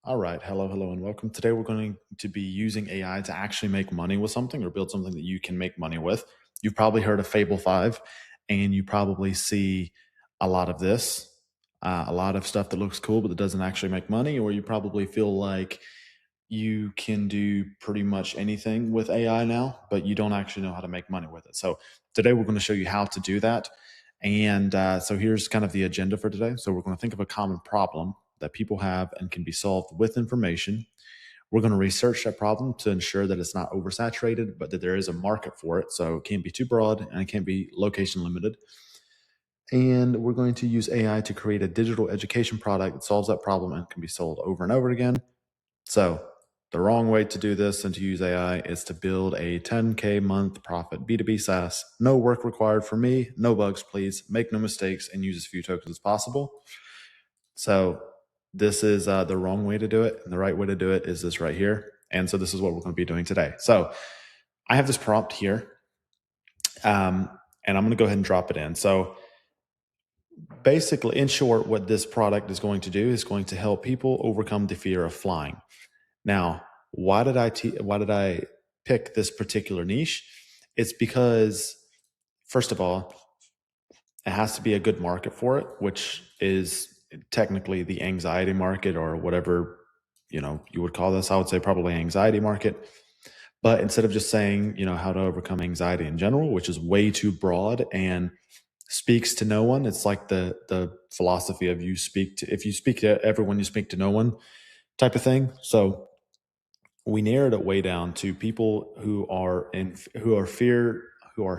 All right. Hello, and welcome. Today, we're going to be using AI to actually make money with something or build something that you can make money with. You've probably heard of Fable 5, and you probably see a lot of this, a lot of stuff that looks cool, but that doesn't actually make money, or you probably feel like you can do pretty much anything with AI now, but you don't actually know how to make money with it. So, today, we're going to show you how to do that. And so, here's kind of the agenda for today. So, we're going to think of a common problem that people have and can be solved with information. We're going to research that problem to ensure that it's not oversaturated, but that there is a market for it. So it can't be too broad and it can't be location limited. And we're going to use AI to create a digital education product that solves that problem and can be sold over and over again. So the wrong way to do this and to use AI is to build a 10K month profit B2B SaaS. No work required for me, no bugs, please. Make no mistakes and use as few tokens as possible. So this is the wrong way to do it. And the right way to do it is this right here. And so this is what we're going to be doing today. So I have this prompt here, and I'm going to go ahead and drop it in. So basically, in short, what this product is going to do is going to help people overcome the fear of flying. Now, why did I pick this particular niche? It's because, first of all, it has to be a good market for it, which is technically the anxiety market or whatever you would call this. I would say probably anxiety market. But instead of just saying how to overcome anxiety in general, which is way too broad and speaks to no one, it's like the philosophy of if you speak to everyone, you speak to no one type of thing. So we narrowed it way down to people who are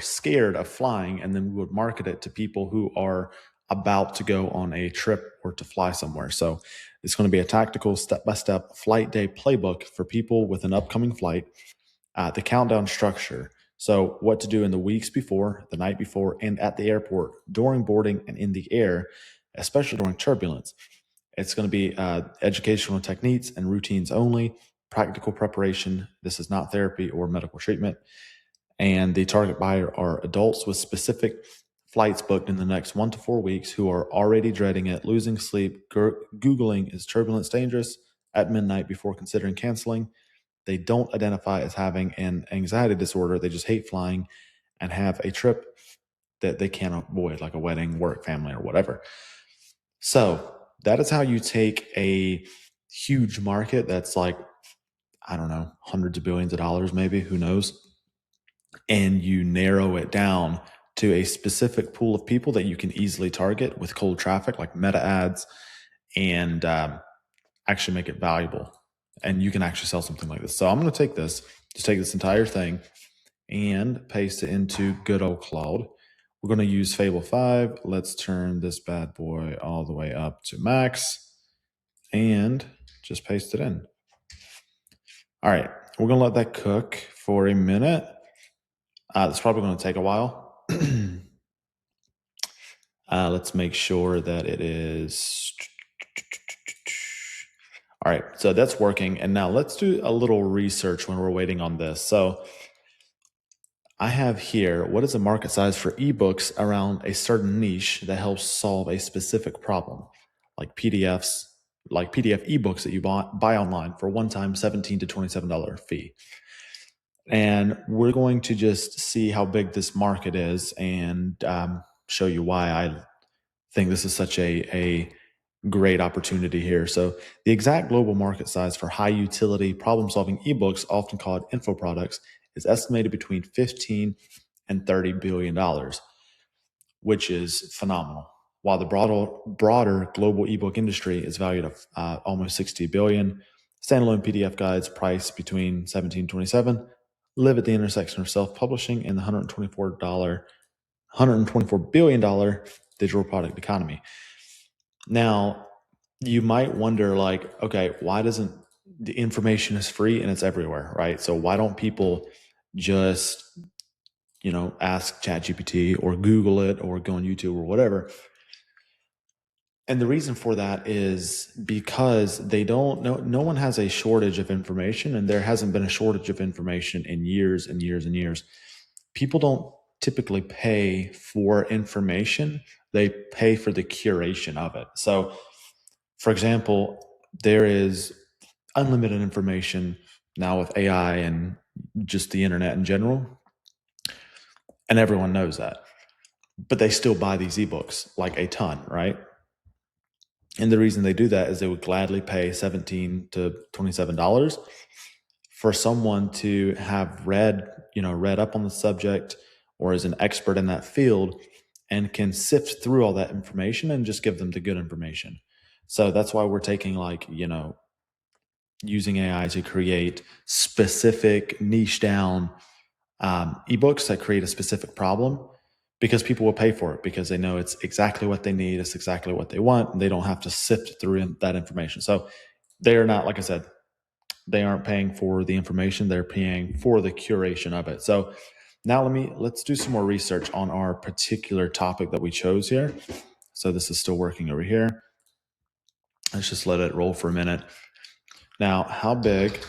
scared of flying, and then we would market it to people who are about to go on a trip or to fly somewhere. So it's going to be a tactical step-by-step flight day playbook for people with an upcoming flight. The countdown structure. So what to do in the weeks before, the night before, and at the airport, during boarding and in the air, especially during turbulence. It's going to be educational techniques and routines only, practical preparation. This is not therapy or medical treatment. And the target buyer are adults with specific flights booked in the next 1 to 4 weeks who are already dreading it, losing sleep, Googling is turbulence dangerous at midnight before considering canceling. They don't identify as having an anxiety disorder. They just hate flying and have a trip that they can't avoid, like a wedding, work, family, or whatever. So that is how you take a huge market that's like, I don't know, hundreds of billions of dollars, maybe, who knows, and you narrow it down to a specific pool of people that you can easily target with cold traffic, like meta ads, and actually make it valuable. And you can actually sell something like this. So I'm going to take this entire thing and paste it into good old Claude. We're going to use Fable 5. Let's turn this bad boy all the way up to max and just paste it in. All right, we're going to let that cook for a minute. It's probably going to take a while. Let's make sure that it is. All right, so that's working. And now let's do a little research when we're waiting on this. So I have here, what is the market size for ebooks around a certain niche that helps solve a specific problem, like PDFs, like PDF ebooks that you buy online for a one-time $17 to $27 fee. And we're going to just see how big this market is and show you why I think this is such a great opportunity here. So the exact global market size for high utility problem solving ebooks, often called info products, is estimated between 15 and $30 billion, which is phenomenal. While the broader global ebook industry is valued at almost 60 billion, standalone PDF guides priced between 17 and 27 live at the intersection of self-publishing and the $124 billion digital product economy. Now, you might wonder, like, okay, why doesn't the information is free and it's everywhere, right? So why don't people just, ask ChatGPT or Google it or go on YouTube or whatever? And the reason for that is because they don't know, no one has a shortage of information, and there hasn't been a shortage of information in years and years and years. People don't typically pay for information, they pay for the curation of it. So, for example, there is unlimited information now with AI and just the internet in general. And everyone knows that. But they still buy these ebooks like a ton, right? And the reason they do that is they would gladly pay $17 to $27 for someone to have read up on the subject or is an expert in that field and can sift through all that information and just give them the good information. So that's why we're taking using AI to create specific niche down ebooks that create a specific problem, because people will pay for it because they know it's exactly what they need, it's exactly what they want, and they don't have to sift through that information. So they're not, like I said, they aren't paying for the information, they're paying for the curation of it. So now let's do some more research on our particular topic that we chose here. So this is still working over here. Let's just let it roll for a minute. Now, how big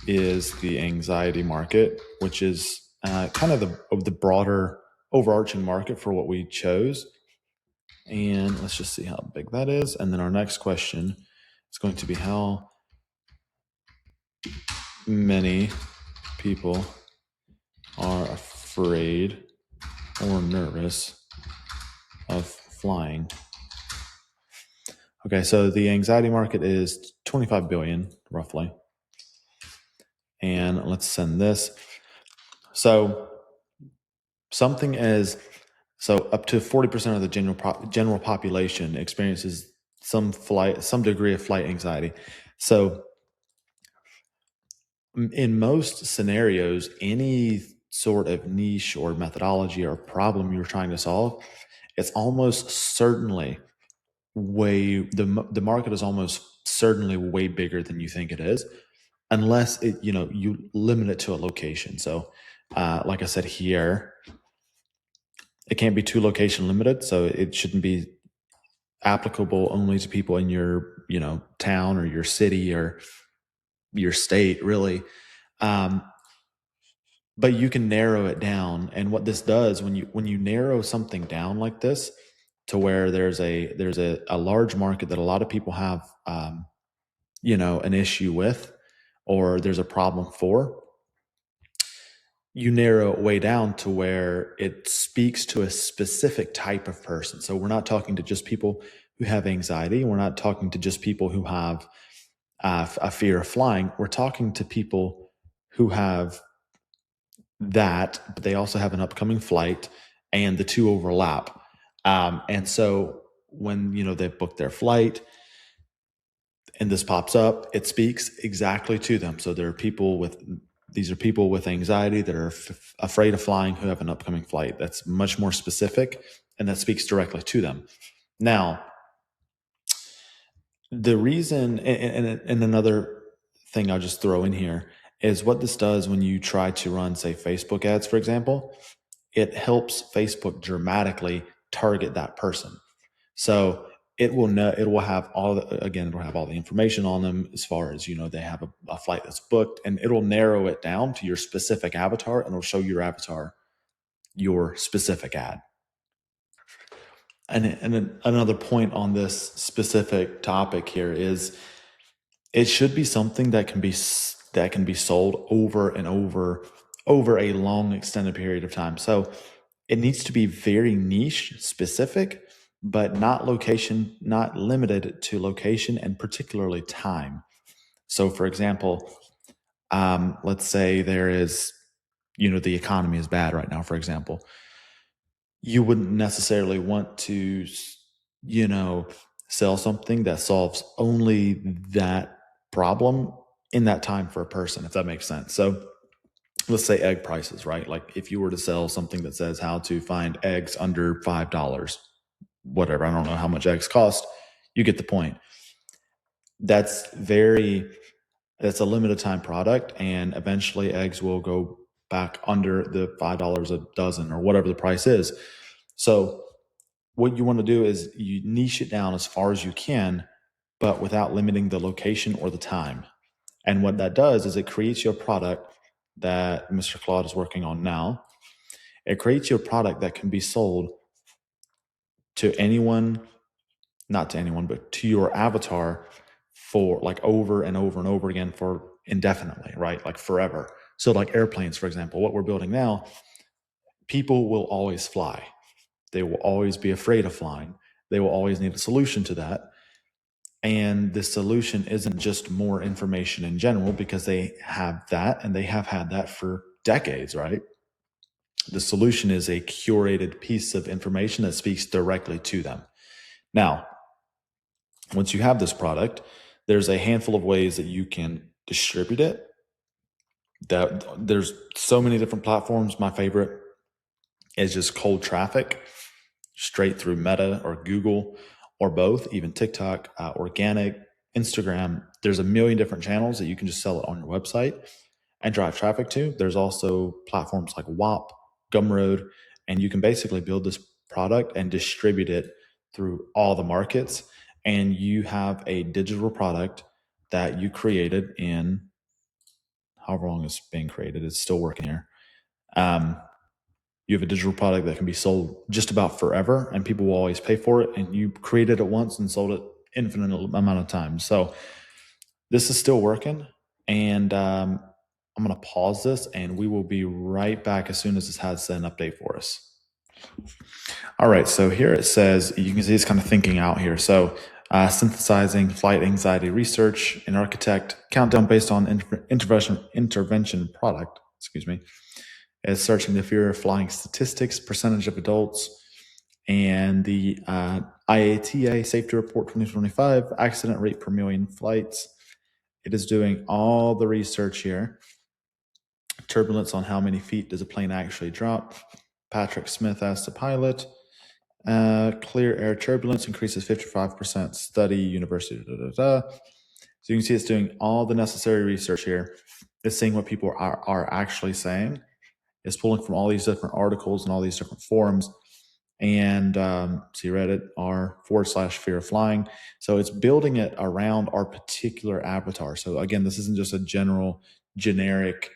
is the anxiety market, which is kind of the broader overarching market for what we chose. And let's just see how big that is. And then our next question is going to be how many people are afraid or nervous of flying. Okay, so the anxiety market is 25 billion roughly. And let's send this. So up to 40% of the general population experiences some degree of flight anxiety. So in most scenarios, any sort of niche or methodology or problem you're trying to solve, it's almost certainly the market is almost certainly way bigger than you think it is, unless you limit it to a location. So like I said here, it can't be too location limited, so it shouldn't be applicable only to people in your town or your city or your state, really. But you can narrow it down, and what this does when you narrow something down like this to where there's a large market that a lot of people have an issue with, or there's a problem for, you narrow it way down to where it speaks to a specific type of person. So we're not talking to just people who have anxiety. We're not talking to just people who have a fear of flying. We're talking to people who have that, but they also have an upcoming flight, and the two overlap. And so when they've booked their flight and this pops up, it speaks exactly to them. So these are people with anxiety that are afraid of flying who have an upcoming flight. That's much more specific, and that speaks directly to them. Now, the reason, and another thing I'll just throw in here is what this does when you try to run, say, Facebook ads, for example, it helps Facebook dramatically target that person. So it will have all the information on them as far as, they have a flight that's booked, and it'll narrow it down to your specific avatar, and it'll show your avatar your specific ad. And another point on this specific topic here is it should be something that can be sold over and over a long extended period of time. So it needs to be very niche specific, but not limited to location, and particularly time. So for example, let's say there is, the economy is bad right now, for example. You wouldn't necessarily want to, sell something that solves only that problem in that time for a person, if that makes sense. So let's say egg prices, right? Like if you were to sell something that says how to find eggs under $5, whatever, I don't know how much eggs cost, you get the point. That's a limited time product, and eventually eggs will go back under the $5 a dozen or whatever the price is. So what you want to do is you niche it down as far as you can, but without limiting the location or the time. And what that does is it creates you a product that Mr. Claude is working on now. It creates you a product that can be sold to anyone, not to anyone, but to your avatar for like over and over and over again for indefinitely, right? Like forever. So like airplanes, for example, what we're building now, people will always fly. They will always be afraid of flying. They will always need a solution to that. And the solution isn't just more information in general, because they have that and they have had that for decades, right? The solution is a curated piece of information that speaks directly to them. Now, once you have this product, there's a handful of ways that you can distribute it. That there's so many different platforms. My favorite is just cold traffic straight through Meta or Google or both, even TikTok, organic, Instagram. There's a million different channels that you can just sell it on your website and drive traffic to. There's also platforms like WAP, Gumroad, and you can basically build this product and distribute it through all the markets. And you have a digital product that you created in however long it's been created. It's still working here. You have a digital product that can be sold just about forever, and people will always pay for it. And you created it once and sold it infinite amount of times. So this is still working, and I'm going to pause this, and we will be right back as soon as this has an update for us. All right, so here it says, you can see it's kind of thinking out here. So synthesizing flight anxiety research in Architect, countdown based on intervention product, excuse me, is searching the fear of flying statistics, percentage of adults, and the IATA Safety Report 2025, accident rate per million flights. It is doing all the research here. Turbulence on how many feet does a plane actually drop. Patrick Smith asked the pilot. Clear air turbulence increases 55%. Study university. So you can see it's doing all the necessary research here. It's seeing what people are actually saying. It's pulling from all these different articles and all these different forums. And see Reddit r/fear of flying. So it's building it around our particular avatar. So again, this isn't just a generic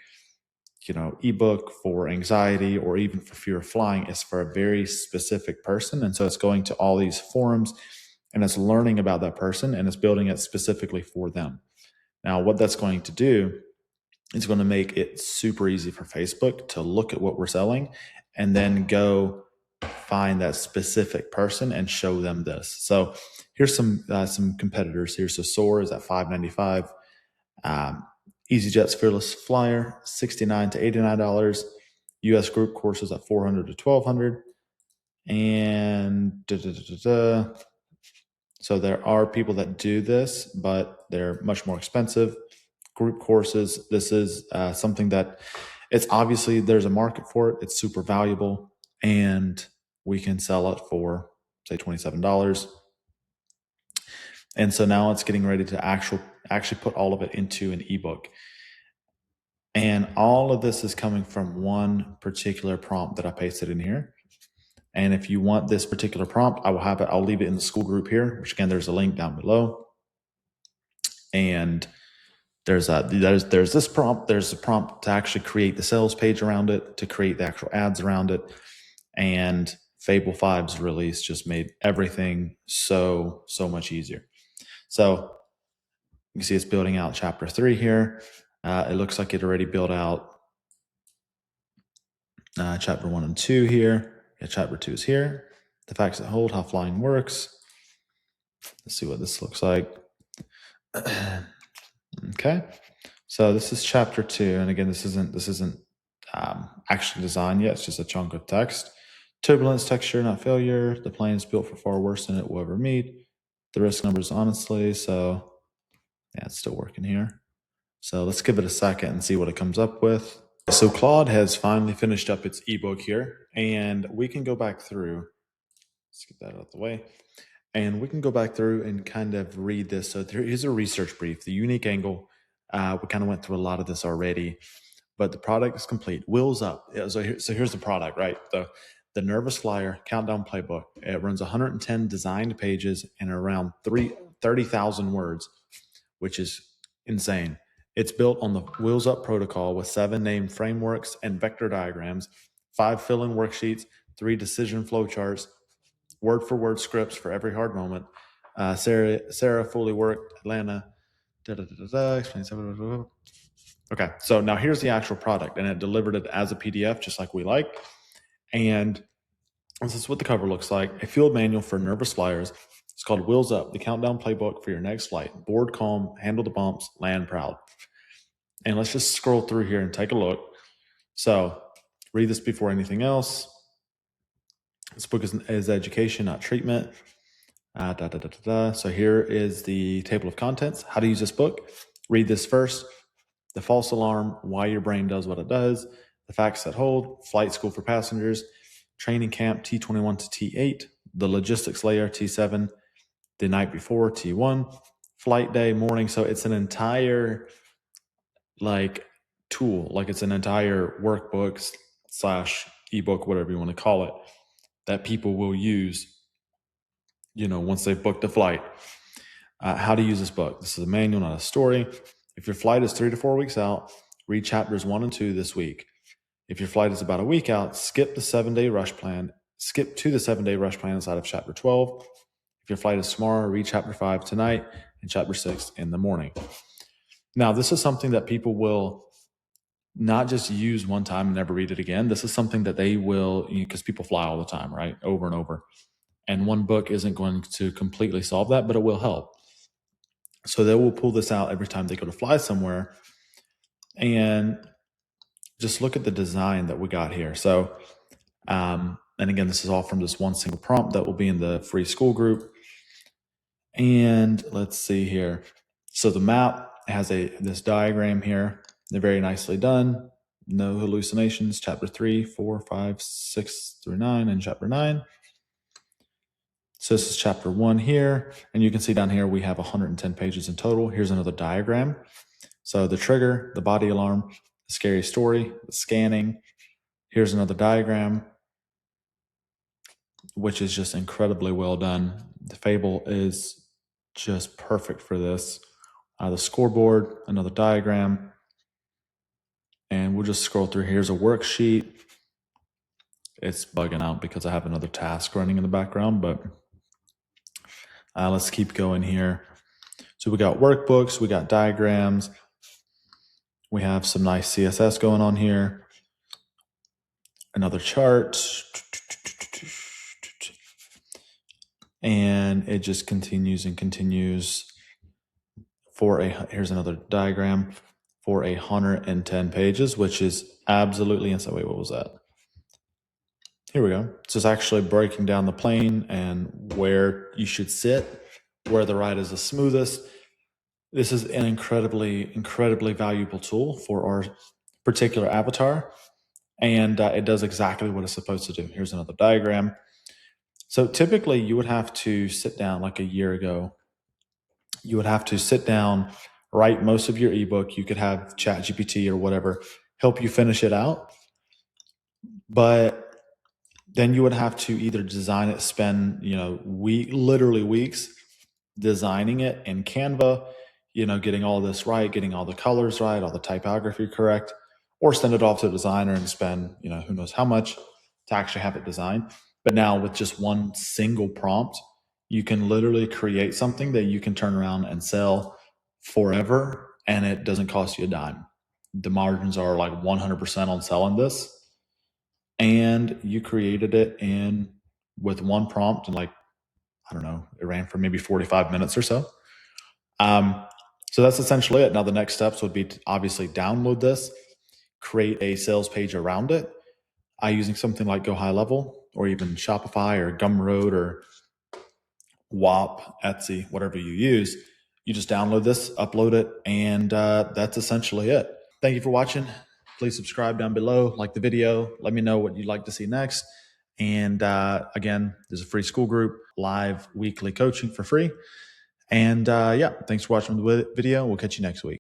ebook for anxiety or even for fear of flying. It's for a very specific person. And so it's going to all these forums and it's learning about that person and it's building it specifically for them. Now, what that's going to do is going to make it super easy for Facebook to look at what we're selling and then go find that specific person and show them this. So here's some competitors here. So Soar is at $5.95. EasyJet's Fearless Flyer, $69 to $89. US group courses at $400 to $1,200. And so there are people that do this, but they're much more expensive. Group courses, this is something that it's obviously there's a market for it. It's super valuable, and we can sell it for say $27. And so now it's getting ready to actually put all of it into an ebook. And all of this is coming from one particular prompt that I pasted in here. And if you want this particular prompt, I will have it. I'll leave it in the school group here, which again, there's a link down below. And there's this prompt. There's a prompt to actually create the sales page around it, to create the actual ads around it. And Fable 5's release just made everything so much easier. So you can see it's building out chapter 3 here. It looks like it already built out chapter 1 and 2 here. Yeah, chapter 2 is here. The facts that hold, how flying works. Let's see what this looks like. Okay, so this is chapter 2, and again, this isn't actually designed yet. It's just a chunk of text. Turbulence, texture, not failure. The plane is built for far worse than it will ever meet. The risk numbers, honestly. So yeah, it's still working here. So let's give it a second and see what it comes up with. So Claude has finally finished up its ebook here, and we can go back through. Let's get that out of the way. And we can go back through and kind of read this. So there is a research brief, the unique angle. We kind of went through a lot of this already, but the product is complete. Wheels up. So here's the product, right? The Nervous Flyer Countdown Playbook. It runs 110 designed pages and around 30,000 words, which is insane. It's built on the Wheels Up protocol with 7 named frameworks and vector diagrams, 5 fill-in worksheets, 3 decision flowcharts, word-for-word scripts for every hard moment. Sarah fully worked Atlanta Explain. Okay, so now here's the actual product, and it delivered it as a PDF, just like we like. And this is what the cover looks like: a field manual for nervous flyers. It's called Wheels Up, the countdown playbook for your next flight. Board calm, handle the bumps, land proud. And let's just scroll through here and take a look. So read this before anything else. This book is education, not treatment. So here is the table of contents. How to use this book. Read this first. The false alarm, why your brain does what it does. The facts that hold, flight school for passengers, training camp T21 to T8, the logistics layer T7, the night before T1, flight day, morning. So it's an entire tool, like it's an entire workbook / ebook, whatever you want to call it, that people will use, once they've booked a flight. How to use this book. This is a manual, not a story. If your flight is 3 to 4 weeks out, read chapters 1 and 2 this week. If your flight is about a week out, skip to the 7-day rush plan inside of chapter 12. If your flight is tomorrow, read chapter 5 tonight and chapter 6 in the morning. Now, this is something that people will not just use one time and never read it again. This is something that they will, because people fly all the time, right? Over and over. And one book isn't going to completely solve that, but it will help. So they will pull this out every time they go to fly somewhere. And just look at the design that we got here. So, and again, this is all from this one single prompt that will be in the free school group. And let's see here. So the map has this diagram here. They're very nicely done. No hallucinations. Chapter 3, 4, 5, 6 through 9, and chapter 9. So this is chapter 1 here. And you can see down here we have 110 pages in total. Here's another diagram. So the trigger, the body alarm, the scary story, the scanning. Here's another diagram, which is just incredibly well done. The Fable is just perfect for this. The scoreboard, another diagram. And we'll just scroll through. Here's a worksheet. It's bugging out because I have another task running in the background, but let's keep going here. So we got workbooks, we got diagrams. We have some nice CSS going on here. Another chart. And it just continues and continues here's another diagram for 110 pages, which is absolutely insane. Wait, what was that? Here we go. So it's actually breaking down the plane and where you should sit, where the ride is the smoothest. This is an incredibly, incredibly valuable tool for our particular avatar. And it does exactly what it's supposed to do. Here's another diagram. So typically you would have to sit down, like a year ago, you would have to sit down, write most of your ebook. You could have ChatGPT or whatever help you finish it out. But then you would have to either design it, spend, literally weeks designing it in Canva, getting all this right, getting all the colors right, all the typography correct, or send it off to a designer and spend, who knows how much to actually have it designed. But now with just one single prompt, you can literally create something that you can turn around and sell forever, and it doesn't cost you a dime. The margins are like 100% on selling this. And you created it with one prompt, and I don't know, it ran for maybe 45 minutes or so. So that's essentially it. Now the next steps would be to obviously download this, create a sales page around it, using something like Go High Level or even Shopify or Gumroad or WAP, Etsy, whatever you use. You just download this, upload it, and that's essentially it. Thank you for watching. Please subscribe down below, like the video, let me know what you'd like to see next. And again, there's a free school group, live weekly coaching for free. And yeah, thanks for watching the video. We'll catch you next week.